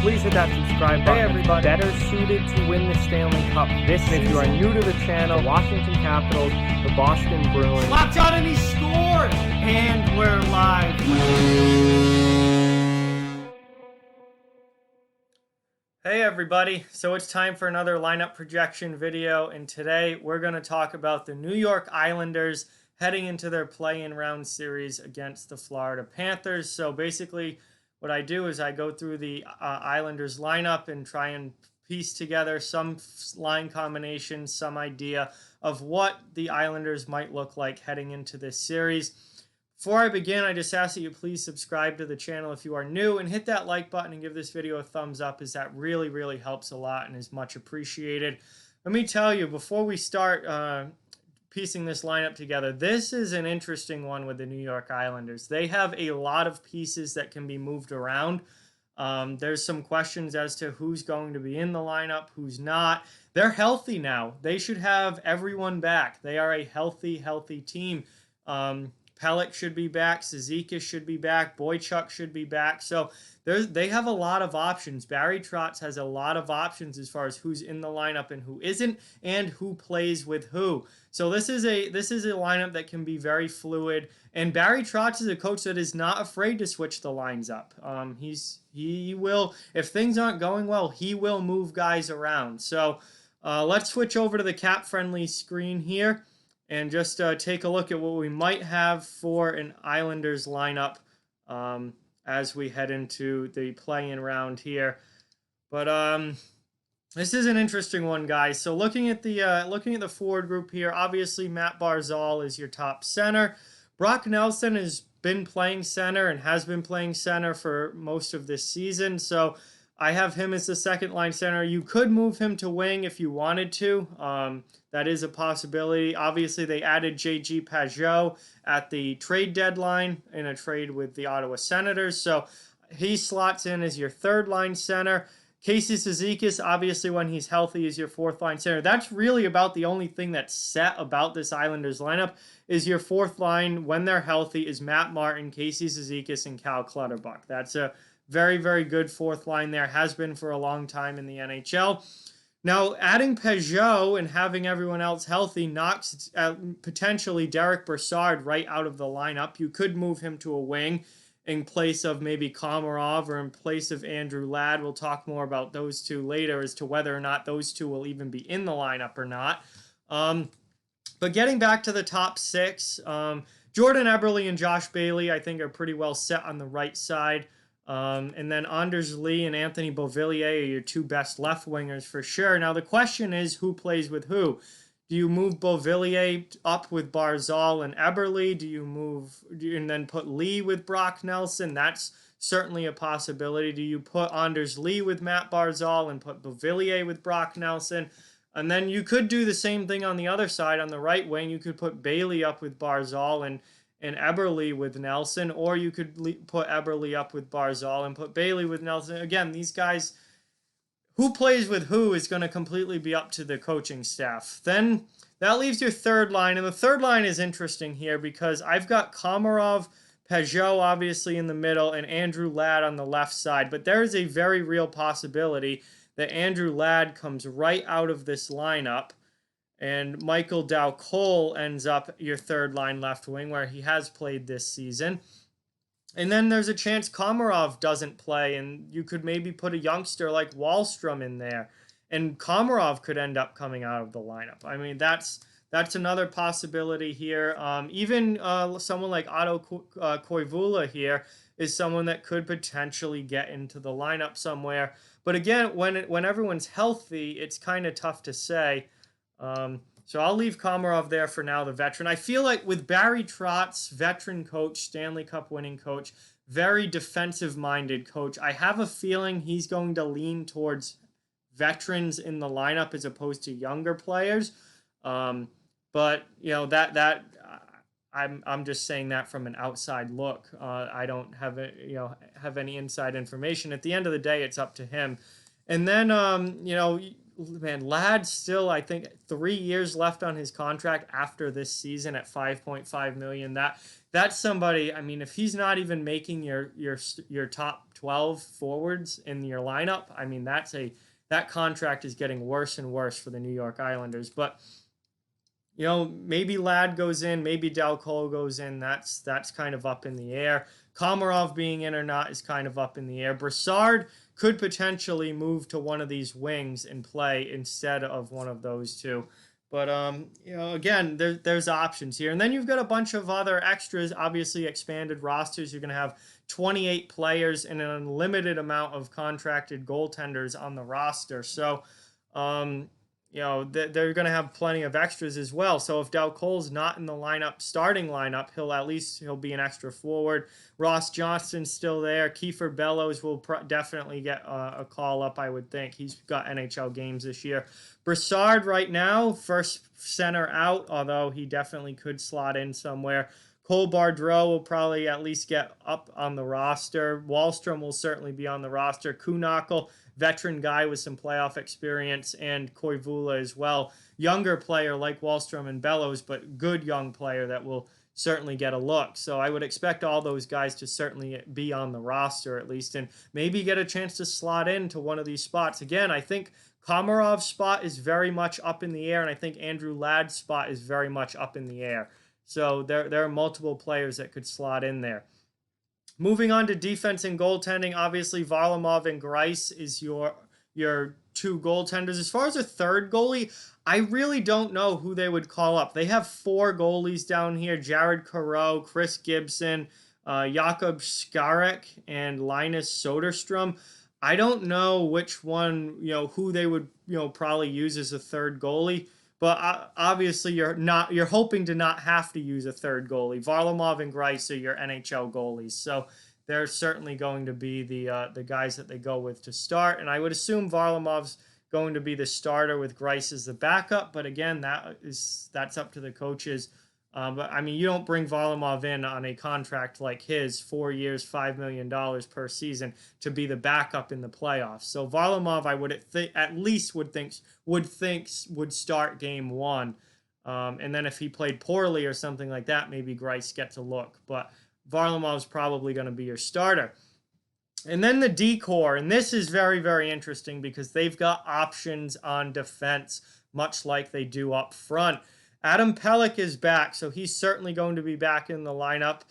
please hit that subscribe button. Hey everybody, better suited to win the Stanley Cup this season. If you are new to the channel, Washington Capitals, the Boston Bruins. Locked on and he scored! And we're live. Hey everybody, so it's time for another lineup projection video, and today we're going to talk about the New York Islanders heading into their play-in round series against the Florida Panthers. So basically what I do is I go through the Islanders lineup and try and piece together some line combinations, some idea of what the Islanders might look like heading into this series. Before I begin, I just ask that you please subscribe to the channel if you are new and hit that like button and give this video a thumbs up, as that really helps a lot and is much appreciated. Let me tell you, before we start piecing this lineup together, this is an interesting one with the New York Islanders. They have a lot of pieces that can be moved around. There's some questions as to who's going to be in the lineup, who's not. They're healthy now. They should have everyone back. They are a healthy team. Pelech should be back. Cizikas should be back. Boychuk should be back. So they have a lot of options. Barry Trotz has a lot of options as far as who's in the lineup and who isn't, and who plays with who. So this is a lineup that can be very fluid. And Barry Trotz is a coach that is not afraid to switch the lines up. He will, if things aren't going well, he will move guys around. So let's switch over to the cap-friendly screen here and just take a look at what we might have for an Islanders lineup as we head into the play-in round here. But this is an interesting one, guys. So looking at the forward group here, obviously Matt Barzal is your top center. Brock Nelson has been playing center and has been playing center for most of this season. So I have him as the second line center. You could move him to wing if you wanted to. That is a possibility. Obviously, they added J.G. Pageau at the trade deadline in a trade with the Ottawa Senators. So he slots in as your third line center. Casey Cizikas, obviously, when he's healthy, is your fourth line center. That's really about the only thing that's set about this Islanders lineup, is your fourth line, when they're healthy, is Matt Martin, Casey Cizikas, and Cal Clutterbuck. That's a very good fourth line there. Has been for a long time in the NHL. Now, adding Pageau and having everyone else healthy knocks potentially Derek Brassard right out of the lineup. You could move him to a wing in place of maybe Komarov or in place of Andrew Ladd. We'll talk more about those two later as to whether or not those two will even be in the lineup or not. But getting back to the top six, Jordan Eberle and Josh Bailey, I think, are pretty well set on the right side. And then Anders Lee and Anthony Beauvillier are your two best left wingers for sure. Now the question is, who plays with who? Do you move Beauvillier up with Barzal and Eberle? Do you move and then put Lee with Brock Nelson? That's certainly a possibility. Do you put Anders Lee with Matt Barzal and put Beauvillier with Brock Nelson? And then you could do the same thing on the other side, on the right wing. You could put Bailey up with Barzal and Eberle with Nelson, or you could put Eberle up with Barzal and put Bailey with Nelson. Again, these guys, who plays with who is going to completely be up to the coaching staff. Then that leaves your third line, and the third line is interesting here because I've got Komarov, Pageau obviously in the middle, and Andrew Ladd on the left side, but there is a very real possibility that Andrew Ladd comes right out of this lineup and Michael Dow-Cole ends up your third line left wing, where he has played this season. And then there's a chance Komarov doesn't play, and you could maybe put a youngster like Wahlstrom in there, and Komarov could end up coming out of the lineup. I mean, that's another possibility here. Even someone like Otto Koivula here is someone that could potentially get into the lineup somewhere. But again, when everyone's healthy, it's kind of tough to say. So I'll leave Komarov there for now, the veteran. I feel like with Barry Trotz, veteran coach, Stanley Cup winning coach, very defensive-minded coach, I have a feeling he's going to lean towards veterans in the lineup as opposed to younger players. But you know that I'm just saying that from an outside look. I don't have have any inside information. At the end of the day, it's up to him. And then man, Ladd still, I think, 3 years left on his contract after this season at $5.5 million. That's somebody. I mean, if he's not even making your top 12 forwards in your lineup. I mean, that contract is getting worse and worse for the New York Islanders. But maybe Ladd goes in, maybe Dal Colle goes in. That's kind of up in the air. Komarov being in or not is kind of up in the air. Brassard could potentially move to one of these wings and play instead of one of those two. But again, there's options here. And then you've got a bunch of other extras, obviously expanded rosters. You're going to have 28 players and an unlimited amount of contracted goaltenders on the roster. So, they're going to have plenty of extras as well. So if Dal Colle's not in the starting lineup, he'll be an extra forward. Ross Johnston's still there. Kiefer Bellows will definitely get a call up, I would think. He's got NHL games this year. Brassard right now, first center out, although he definitely could slot in somewhere. Cole Bardreau will probably at least get up on the roster. Wahlstrom will certainly be on the roster. Kuhnhackl, veteran guy with some playoff experience, and Koivula as well. Younger player like Wahlstrom and Bellows, but good young player that will certainly get a look. So I would expect all those guys to certainly be on the roster at least, and maybe get a chance to slot into one of these spots. Again, I think Komarov's spot is very much up in the air, and I think Andrew Ladd's spot is very much up in the air. So there are multiple players that could slot in there. Moving on to defense and goaltending, obviously Varlamov and Greiss is your two goaltenders. As far as a third goalie, I really don't know who they would call up. They have 4 goalies down here: Jared Coreau, Chris Gibson, Jakob Skarek, and Linus Soderstrom. I don't know which one, who they would, probably use as a third goalie. But obviously, you're hoping to not have to use a third goalie. Varlamov and Greiss are your NHL goalies, so they're certainly going to be the guys that they go with to start. And I would assume Varlamov's going to be the starter with Greiss as the backup. But again, that's up to the coaches. But I mean, you don't bring Varlamov in on a contract like his, 4 years, $5 million per season, to be the backup in the playoffs. So Varlamov, I would at least would start game 1, and then if he played poorly or something like that, maybe Greiss gets a look. But Varlamov's probably going to be your starter. And then the D-Corps, and this is very, very interesting because they've got options on defense, much like they do up front. Adam Pelech is back, so he's certainly going to be back in the lineup.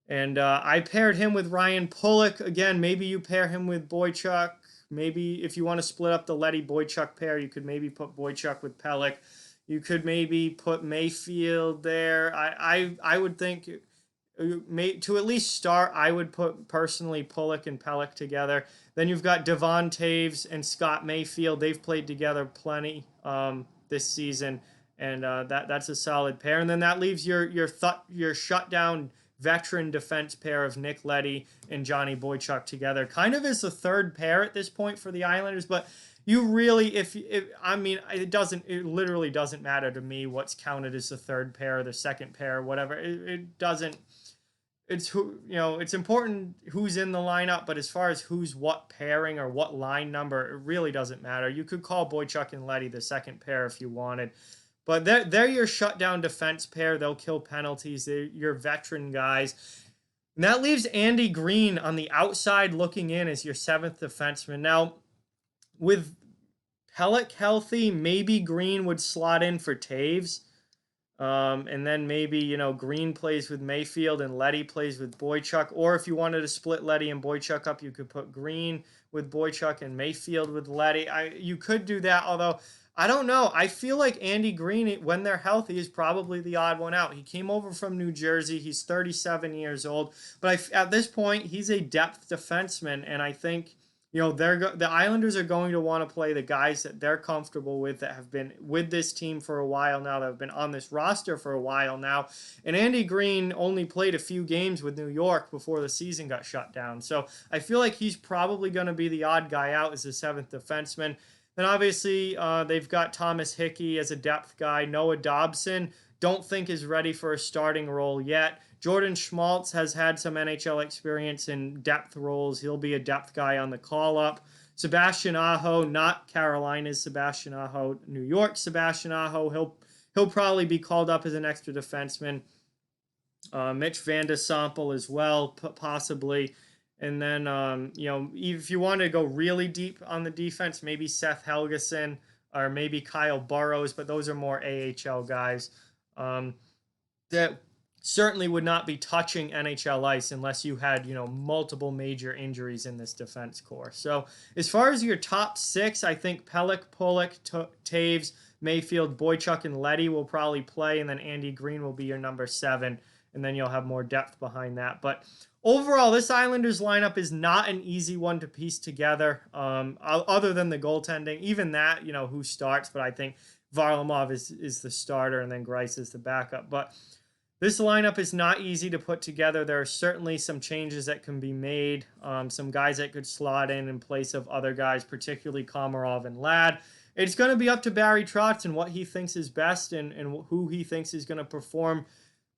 And I paired him with Ryan Pulock. Again, maybe you pair him with Boychuk. Maybe if you want to split up the Leddy-Boychuk pair, you could maybe put Boychuk with Pelech. You could maybe put Mayfield there. I would think, to at least start, I would put personally Pulock and Pelech together. Then you've got Devon Taves and Scott Mayfield. They've played together plenty this season. And that's a solid pair. And then that leaves your shutdown veteran defense pair of Nick Leddy and Johnny Boychuk together, kind of as the third pair at this point for the Islanders. But you really, it literally doesn't matter to me what's counted as the third pair or the second pair or whatever. It doesn't. It's important who's in the lineup, but as far as who's what pairing or what line number, it really doesn't matter. You could call Boychuk and Leddy the second pair if you wanted. But they're your shutdown defense pair. They'll kill penalties. They're your veteran guys. And that leaves Andy Green on the outside looking in as your 7th defenseman. Now, with Pelech healthy, maybe Green would slot in for Taves. And then maybe, Green plays with Mayfield and Leddy plays with Boychuk. Or if you wanted to split Leddy and Boychuk up, you could put Green with Boychuk and Mayfield with Leddy. You could do that, although I don't know. I feel like Andy Green, when they're healthy, is probably the odd one out. He came over from New Jersey. He's 37 years old. But at this point, he's a depth defenseman. And I think, the Islanders are going to want to play the guys that they're comfortable with, that have been with this team for a while now, that have been on this roster for a while now. And Andy Green only played a few games with New York before the season got shut down. So I feel like he's probably going to be the odd guy out as the 7th defenseman. Then obviously they've got Thomas Hickey as a depth guy. Noah Dobson, don't think is ready for a starting role yet. Jordan Schmaltz has had some NHL experience in depth roles. He'll be a depth guy on the call-up. Sebastian Aho, not Carolina's Sebastian Aho, New York Sebastian Aho. He'll probably be called up as an extra defenseman. Mitch Van de Sample as well, possibly. And then, if you want to go really deep on the defense, maybe Seth Helgeson or maybe Kyle Burrows, but those are more AHL guys. That certainly would not be touching NHL ice unless you had, multiple major injuries in this defense core. So as far as your top six, I think Pelech, Pulock, Toews, Mayfield, Boychuk, and Leddy will probably play, and then Andy Green will be your number 7, and then you'll have more depth behind that. But overall, this Islanders lineup is not an easy one to piece together, other than the goaltending. Even that, who starts, but I think Varlamov is the starter, and then Greiss is the backup. But this lineup is not easy to put together. There are certainly some changes that can be made, some guys that could slot in place of other guys, particularly Komarov and Ladd. It's going to be up to Barry Trotz and what he thinks is best and who he thinks is going to perform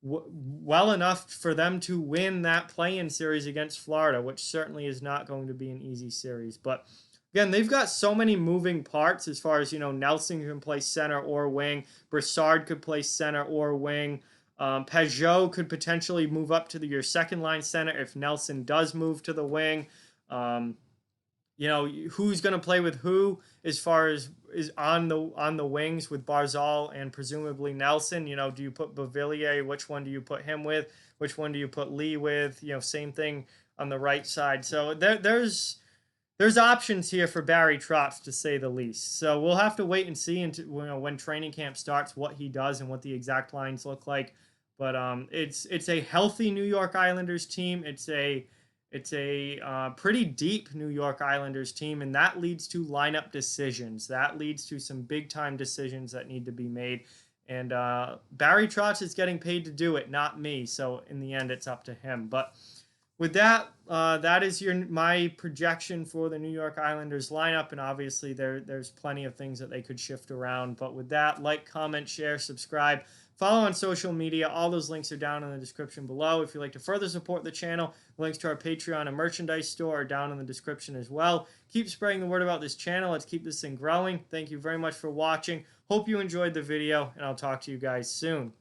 well enough for them to win that play-in series against Florida, which certainly is not going to be an easy series. But again, they've got so many moving parts as far as, Nelson can play center or wing. Brassard could play center or wing. Peugeot could potentially move up to your second line center if Nelson does move to the wing. Who's going to play with who as far as is on the wings with Barzal and presumably Nelson. Do you put Beauvillier? Which one do you put him with? Which one do you put Lee with? Same thing on the right side. So there's options here for Barry Trotz, to say the least. So we'll have to wait and see when training camp starts what he does and what the exact lines look like. But it's a healthy New York Islanders team. It's a pretty deep New York Islanders team, and that leads to lineup decisions. That leads to some big-time decisions that need to be made. And Barry Trotz is getting paid to do it, not me. So in the end, it's up to him. But with that, that is my projection for the New York Islanders lineup, and obviously there's plenty of things that they could shift around. But with that, like, comment, share, subscribe, follow on social media. All those links are down in the description below. If you'd like to further support the channel, links to our Patreon and merchandise store are down in the description as well. Keep spreading the word about this channel. Let's keep this thing growing. Thank you very much for watching. Hope you enjoyed the video, and I'll talk to you guys soon.